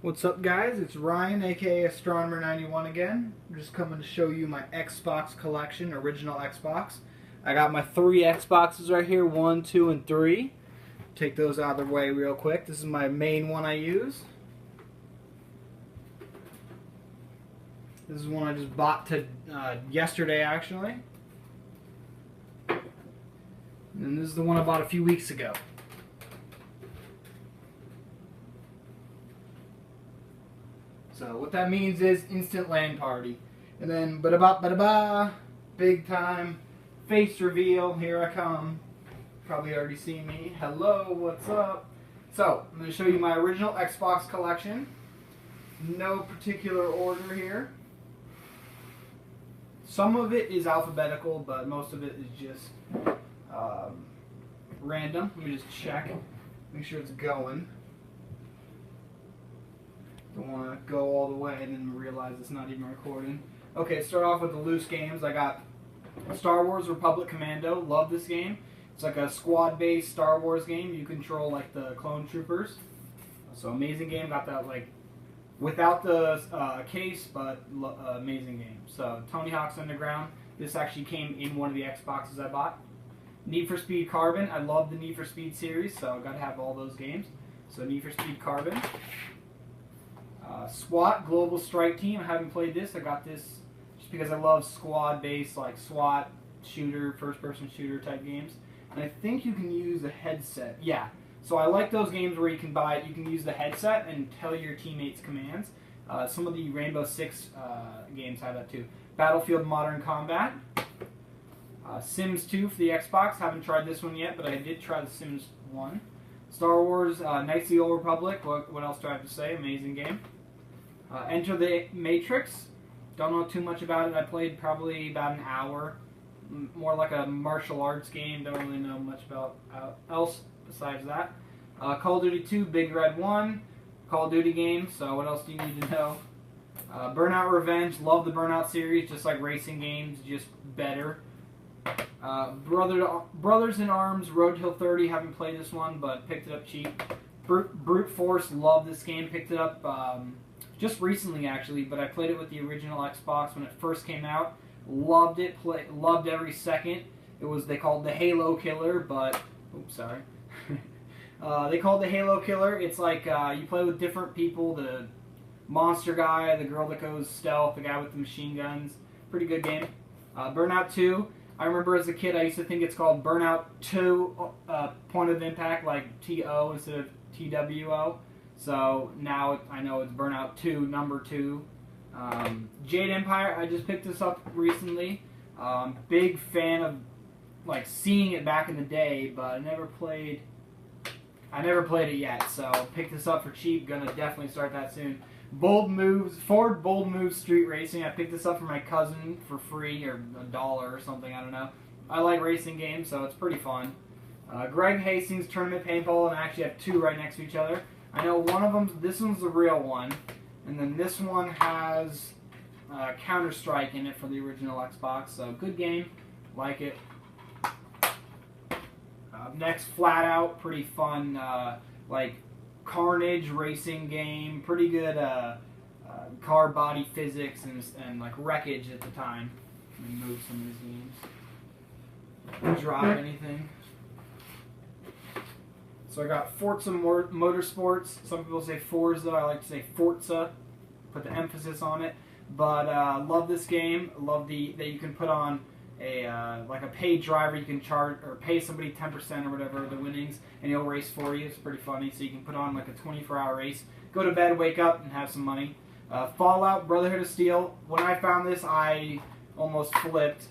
What's up, guys? It's Ryan, aka Astronomer91 again. I'm just coming to show you my Xbox collection, original Xbox. I got my 3 Xboxes right here, 1, 2, and 3. Take those out of the way real quick. This is my main one I use. This is one I just bought yesterday, actually. And this is the one I bought a few weeks ago. So what that means is instant LAN party. And then ba-da-ba, big time face reveal. Here I come. Probably already seen me. Hello, what's up? So I'm going to show you my original Xbox collection. No particular order here. Some of it is alphabetical, but most of it is just random. Let me just check. Make sure it's going. Don't want to go all the way and then realize it's not even recording. Okay, start off with the loose games. I got Star Wars Republic Commando. Love this game. It's like a squad-based Star Wars game. You control like the clone troopers. So amazing game. Got that like without the case, but amazing game. So Tony Hawk's Underground. This actually came in one of the Xboxes I bought. Need for Speed Carbon. I love the Need for Speed series, so I got to have all those games. So Need for Speed Carbon. SWAT, Global Strike Team. I haven't played this. I got this just because I love squad-based, like SWAT, shooter, first-person shooter type games. And I think you can use a headset. Yeah. So I like those games where you can use the headset and tell your teammates commands. Some of the Rainbow Six games have that too. Battlefield Modern Combat. Sims 2 for the Xbox. Haven't tried this one yet, but I did try the Sims 1. Star Wars Knights of the Old Republic. What else do I have to say? Amazing game. Enter the Matrix. Don't know too much about it. I played probably about an hour. More like a martial arts game. Don't really know much about else besides that. Call of Duty 2, Big Red 1. Call of Duty game. So what else do you need to know? Burnout Revenge. Love the Burnout series. Just like racing games, just better. Brothers in Arms, Road Hill 30. Haven't played this one, but picked it up cheap. Brute Force. Love this game. Picked it up just recently, actually, but I played it with the original Xbox when it first came out. Loved it. Loved every second. It was, they called the Halo Killer, but oops, sorry. They called the Halo Killer. It's like you play with different people. The monster guy, the girl that goes stealth, the guy with the machine guns. Pretty good game. Burnout 2. I remember as a kid I used to think it's called Burnout 2 Point of Impact, like T-O instead of T-W-O. So now I know it's Burnout 2, number 2. Jade Empire, I just picked this up recently. Big fan of like seeing it back in the day, but I never played it yet. So picked this up for cheap. Gonna definitely start that soon. Ford Bold Moves Street Racing. I picked this up for my cousin for free or $1 or something. I don't know. I like racing games, so it's pretty fun. Greg Hastings Tournament Paintball, and I actually have 2 right next to each other. I know one of them, this one's the real one, and then this one has Counter-Strike in it for the original Xbox, so good game, like it. Next, Flat Out, pretty fun, like Carnage racing game, pretty good car body physics and like wreckage at the time. Let me move some of these games. Drop anything. So I got Forza Motorsports. Some people say Forza. I like to say Forza. Put the emphasis on it. But love this game. Love that you can put on a like a paid driver. You can charge or pay somebody 10% or whatever the winnings, and he'll race for you. It's pretty funny. So you can put on like a 24-hour race. Go to bed, wake up, and have some money. Fallout Brotherhood of Steel. When I found this, I almost flipped.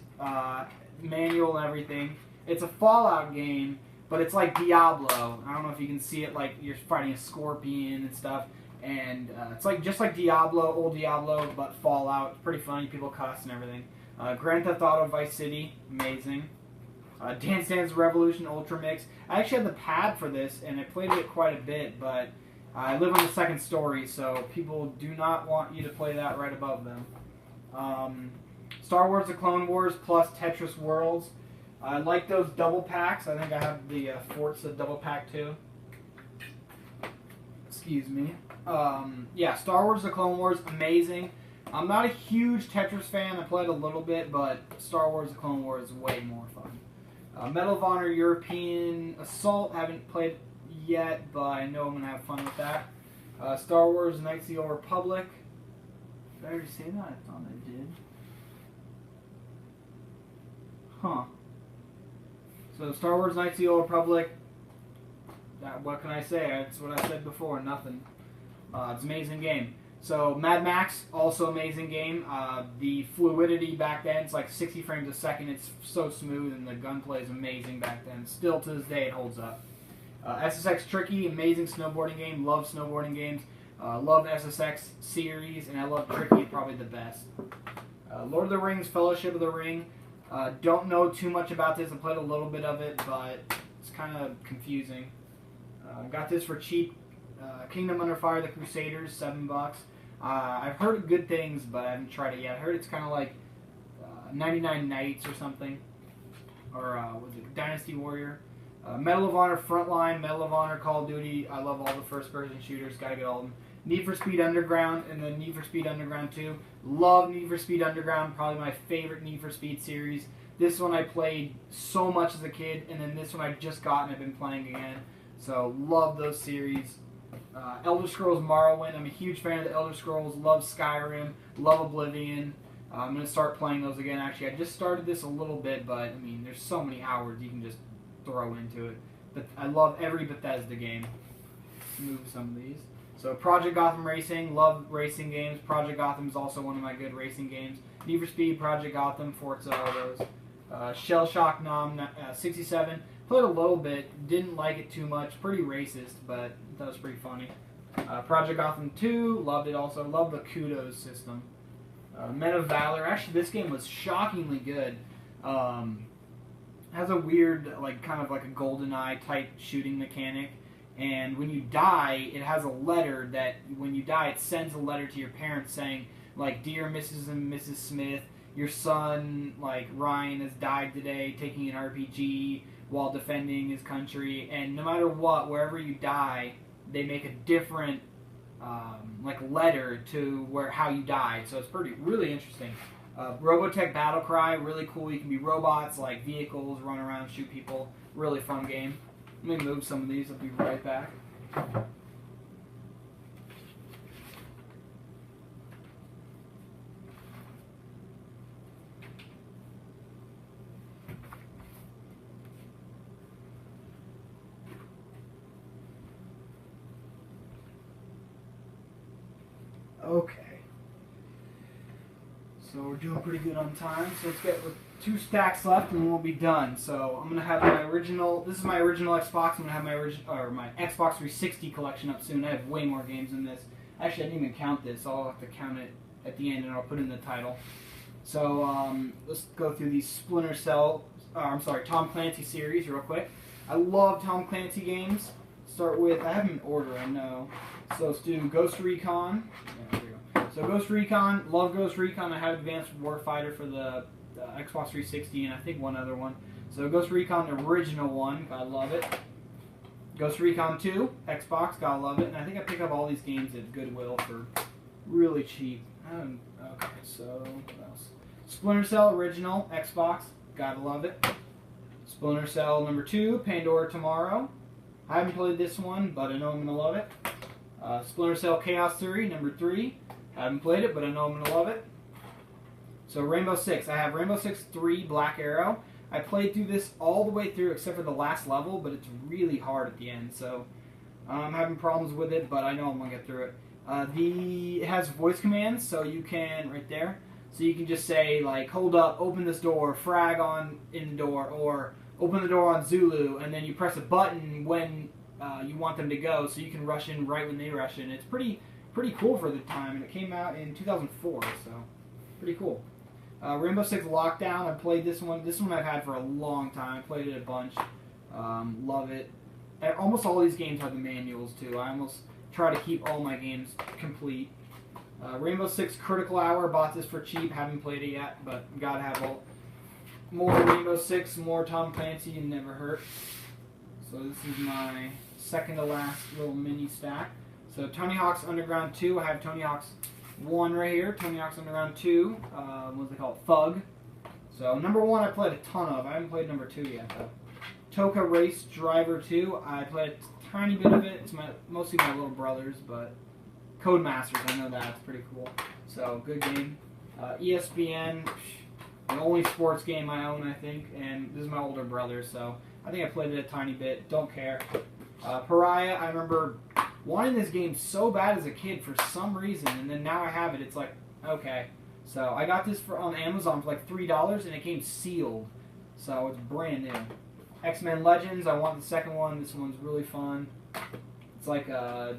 Manual and everything. It's a Fallout game. But it's like Diablo. I don't know if you can see it, like you're fighting a scorpion and stuff. And it's like just like Diablo, old Diablo, but Fallout. It's pretty funny. People cuss and everything. Grand Theft Auto Vice City, amazing. Dance Dance Revolution Ultra Mix. I actually had the pad for this, and I played it quite a bit, but I live on the 2nd story, so people do not want you to play that right above them. Star Wars The Clone Wars plus Tetris Worlds. I like those double packs. I think I have the Forza double pack too. Excuse me. Yeah, Star Wars: The Clone Wars, amazing. I'm not a huge Tetris fan. I played a little bit, but Star Wars: The Clone Wars is way more fun. Medal of Honor European Assault, haven't played yet, but I know I'm going to have fun with that. Star Wars Knights of the Old Republic. Did I already say that? I thought I did. Huh. So Star Wars Knights of the Old Republic, what can I say? That's what I said before, nothing. It's an amazing game. So Mad Max, also amazing game. The fluidity back then, it's like 60 frames a second. It's so smooth, and the gunplay is amazing back then. Still to this day, it holds up. SSX Tricky, amazing snowboarding game. Love snowboarding games. Love SSX series, and I love Tricky probably the best. Lord of the Rings, Fellowship of the Ring. Don't know too much about this. I played a little bit of it, but it's kind of confusing. Got this for cheap. Kingdom Under Fire, The Crusaders, $7. I've heard good things, but I haven't tried it yet. I heard it's kind of like 99 Nights or something, or was it Dynasty Warrior? Medal of Honor Frontline, Medal of Honor Call of Duty. I love all the first-person shooters. Gotta get all of them. Need for Speed Underground, and then Need for Speed Underground 2. Love Need for Speed Underground. Probably my favorite Need for Speed series. This one I played so much as a kid, and then this one I just got and I've been playing again. So love those series. Elder Scrolls Morrowind. I'm a huge fan of the Elder Scrolls. Love Skyrim. Love Oblivion. I'm going to start playing those again. Actually, I just started this a little bit, but I mean, there's so many hours you can just throw into it. But I love every Bethesda game. Let's move some of these. So Project Gotham Racing. Love racing games. Project Gotham is also one of my good racing games. Need for Speed, Project Gotham, Forza, all those. Shell Shock Nom 67. Played a little bit, didn't like it too much. Pretty racist, but that was pretty funny. Project Gotham 2, loved it also. Loved the Kudos system. Men of Valor, actually this game was shockingly good. Has a weird, like kind of like a GoldenEye type shooting mechanic. And when you die, it has a letter that, when you die, it sends a letter to your parents saying, like, Dear Mrs. and Mrs. Smith, your son, like, Ryan has died today taking an RPG while defending his country, and no matter what, wherever you die, they make a different like letter to how you died. So it's really interesting. Robotech Battlecry, really cool. You can be robots, like vehicles, run around, shoot people. Really fun game. Let me move some of these. I'll be right back. Okay. So we're doing pretty good on time. So let's get with 2 stacks left and we'll be done. So I'm gonna have my original. This is my original Xbox. I'm gonna have my Xbox 360 collection up soon. I have way more games than this. Actually, I didn't even count this. I'll have to count it at the end and I'll put it in the title. So let's go through these Splinter Cell. Tom Clancy series real quick. I love Tom Clancy games. Start with, I have them in order, I know. So let's do Ghost Recon. Yeah, there we go. So Ghost Recon, love Ghost Recon. I have Advanced Warfighter for the Xbox 360 and I think one other one. So Ghost Recon, the original one, gotta love it. Ghost Recon 2, Xbox, gotta love it. And I think I pick up all these games at Goodwill for really cheap. Okay, so what else? Splinter Cell original, Xbox, gotta love it. Splinter Cell number 2, Pandora Tomorrow. I haven't played this one, but I know I'm gonna love it. Splinter Cell Chaos Theory, number 3. Haven't played it, but I know I'm going to love it. So Rainbow Six. I have Rainbow Six 3 Black Arrow. I played through this all the way through except for the last level, but it's really hard at the end. So I'm having problems with it, but I know I'm going to get through it. It has voice commands, so you can, right there, so you can just say, like, hold up, open this door, frag on in the door, or open the door on Zulu, and then you press a button when you want them to go, so you can rush in right when they rush in. It's pretty cool for the time, and it came out in 2004, so pretty cool. Rainbow Six Lockdown, I played this one. This one I've had for a long time. I played it a bunch. Love it. Almost all these games have the manuals, too. I almost try to keep all my games complete. Rainbow Six Critical Hour, bought this for cheap. Haven't played it yet, but gotta have more Rainbow Six, more Tom Clancy, and never hurt. So this is my second to last little mini stack. So Tony Hawk's Underground 2, I have Tony Hawk's 1 right here. Tony Hawk's Underground 2, what's it called? Thug. So number 1 I played a ton of. I haven't played number 2 yet though. Toka Race Driver 2, I played a tiny bit of it. It's mostly my little brother's, but Codemasters, I know that. It's pretty cool. So good game. ESPN, the only sports game I own, I think, and this is my older brother, so I think I played it a tiny bit. Don't care. Pariah, I remember wanting this game so bad as a kid for some reason, and then now I have it. It's like, okay. So I got this on Amazon for like $3, and it came sealed. So it's brand new. X-Men Legends, I want the second one. This one's really fun. It's like a,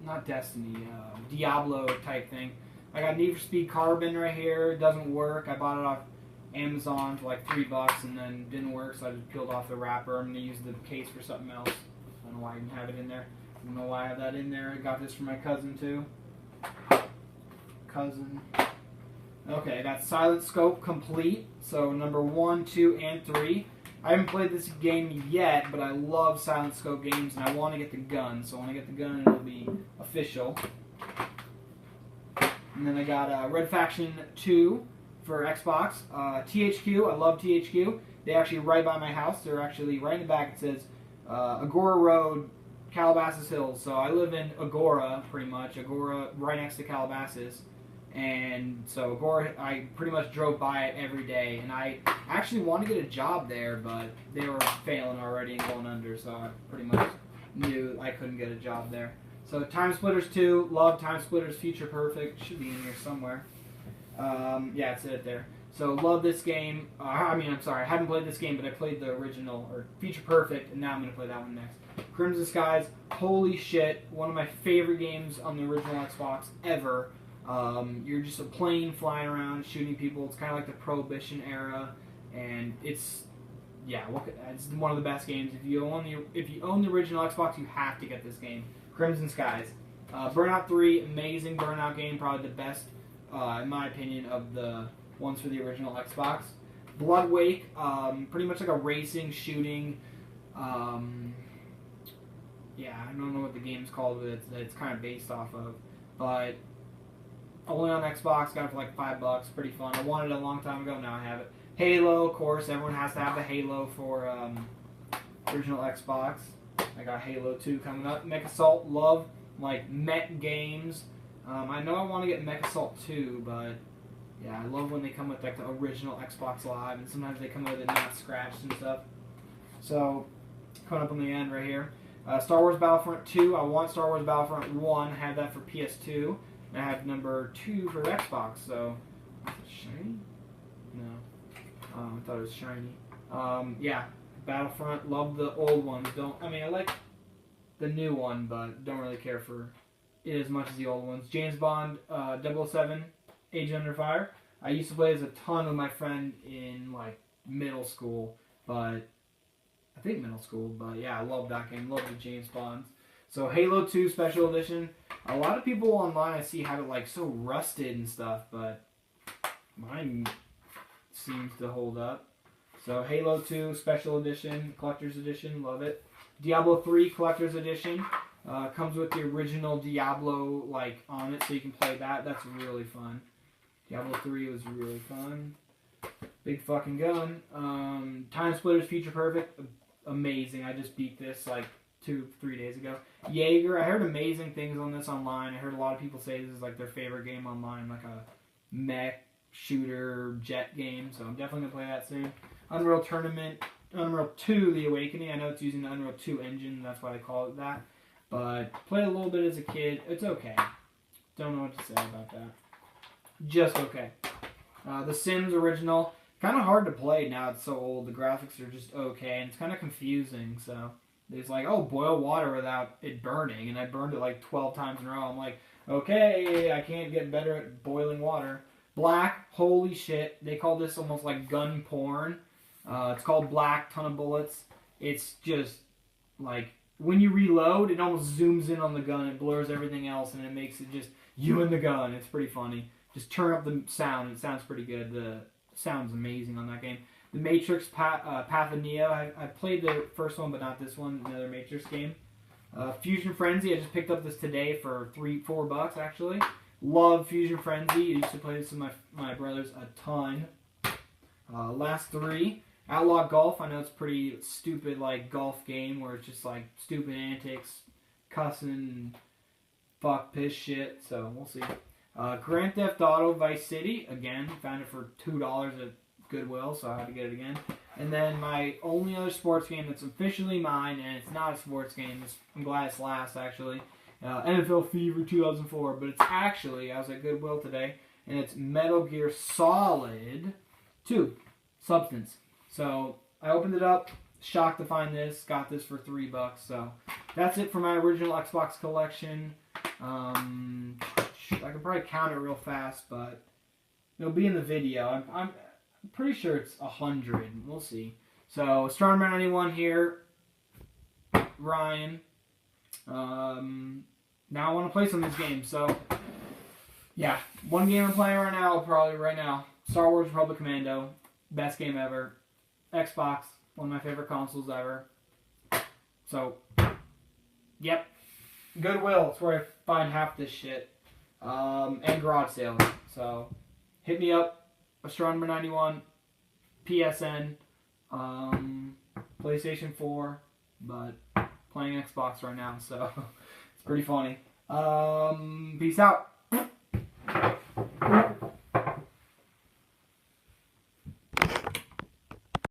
not Destiny, Diablo type thing. I got Need for Speed Carbon right here. It doesn't work. I bought it off Amazon for like $3 and then didn't work, so I just peeled off the wrapper. I'm going to use the case for something else. I don't know why I didn't have it in there. I don't know why I have that in there. I got this from my cousin too. Okay, I got Silent Scope Complete. So number 1, 2, and 3. I haven't played this game yet, but I love Silent Scope games, and I want to get the gun. So when I get the gun, it'll be official. And then I got Red Faction 2 for Xbox. THQ, I love THQ. They're actually right by my house. They're actually right in the back. It says Agora Road, Calabasas Hills. So I live in Agora, pretty much. Agora, right next to Calabasas. And so Agora, I pretty much drove by it every day. And I actually wanted to get a job there, but they were failing already and going under. So I pretty much knew I couldn't get a job there. So Time Splitters 2, love Time Splitters, Future Perfect, should be in here somewhere. Yeah, it's it there. So love this game. I'm sorry, I haven't played this game, but I played the original, or Future Perfect, and now I'm going to play that one next. Crimson Skies, holy shit, one of my favorite games on the original Xbox ever. You're just a plane flying around, shooting people. It's kind of like the Prohibition era, and it's, yeah, it's one of the best games. If you own the original Xbox, you have to get this game. Crimson Skies. Burnout 3, amazing Burnout game, probably the best, in my opinion, of the ones for the original Xbox. Blood Wake, pretty much like a racing, shooting, yeah, I don't know what the game's called that it's kind of based off of, but only on Xbox, got it for like $5, pretty fun. I wanted it a long time ago, now I have it. Halo, of course, everyone has to have the Halo for original Xbox. I got Halo 2 coming up. Mech Assault, love like mech games. I know I want to get Mech Assault 2, but yeah, I love when they come with like the original Xbox Live, and sometimes they come with it not scratched and stuff. So, coming up on the end right here. Star Wars Battlefront 2, I want Star Wars Battlefront 1, I have that for PS2. And I have number 2 for Xbox, so, is it shiny? No. I thought it was shiny. Yeah, Battlefront, love the old ones. I like the new one, but don't really care for it as much as the old ones. James Bond, 007, Agent Under Fire. I used to play as a ton with my friend in like middle school, but yeah, I love that game. Love the James Bonds. So Halo 2 Special Edition. A lot of people online I see have it like so rusted and stuff, but mine seems to hold up. So Halo 2 Special Edition, Collector's Edition, love it. Diablo 3 Collector's Edition. Comes with the original Diablo like on it, so you can play that. That's really fun. Diablo 3 was really fun. Big fucking gun. Time Splitters Future Perfect, amazing. I just beat this like 2-3 days ago. Jaeger, I heard amazing things on this online. I heard a lot of people say this is like their favorite game online, like a mech shooter jet game, so I'm definitely gonna play that soon. Unreal Tournament, Unreal 2 The Awakening. I know it's using the Unreal 2 engine, that's why they call it that. But played a little bit as a kid. It's okay. Don't know what to say about that. Just okay. The Sims original, kind of hard to play now. It's so old. The graphics are just okay, and it's kind of confusing. So it's like, oh, boil water without it burning, and I burned it like 12 times in a row. I'm like, okay, I can't get better at boiling water. Black, holy shit. They call this almost like gun porn. It's called Black, ton of bullets. It's just like, when you reload, it almost zooms in on the gun. It blurs everything else, and it makes it just you and the gun. It's pretty funny. Just turn up the sound. It sounds pretty good. The sound's amazing on that game. The Matrix Path of Neo. I played the first one, but not this one. Another Matrix game. Fusion Frenzy, I just picked up this today for $4 actually. Love Fusion Frenzy. I used to play this with my brothers a ton. Last 3. Outlaw Golf. I know it's pretty stupid like golf game where it's just like stupid antics, cussing, fuck, piss, shit. So we'll see. Grand Theft Auto Vice City. Again, found it for $2 at Goodwill, so I had to get it again. And then my only other sports game that's officially mine, and it's not a sports game. I'm glad it's last actually. NFL Fever 2004, but it's actually, I was at Goodwill today, and it's Metal Gear Solid 2 Substance. So I opened it up, shocked to find this, got this for $3. So that's it for my original Xbox collection. I can probably count it real fast, but it'll be in the video. I'm pretty sure it's 100. We'll see. So Astronomer 91 here, Ryan. Now I want to play some of these games. So yeah, one game I'm playing right now, probably right now, Star Wars Republic Commando, best game ever. Xbox, one of my favorite consoles ever. So, yep. Goodwill, that's where I find half this shit. And garage sales. So, hit me up. Astronomer 91, PSN, PlayStation 4, but playing Xbox right now, so it's pretty funny. Peace out.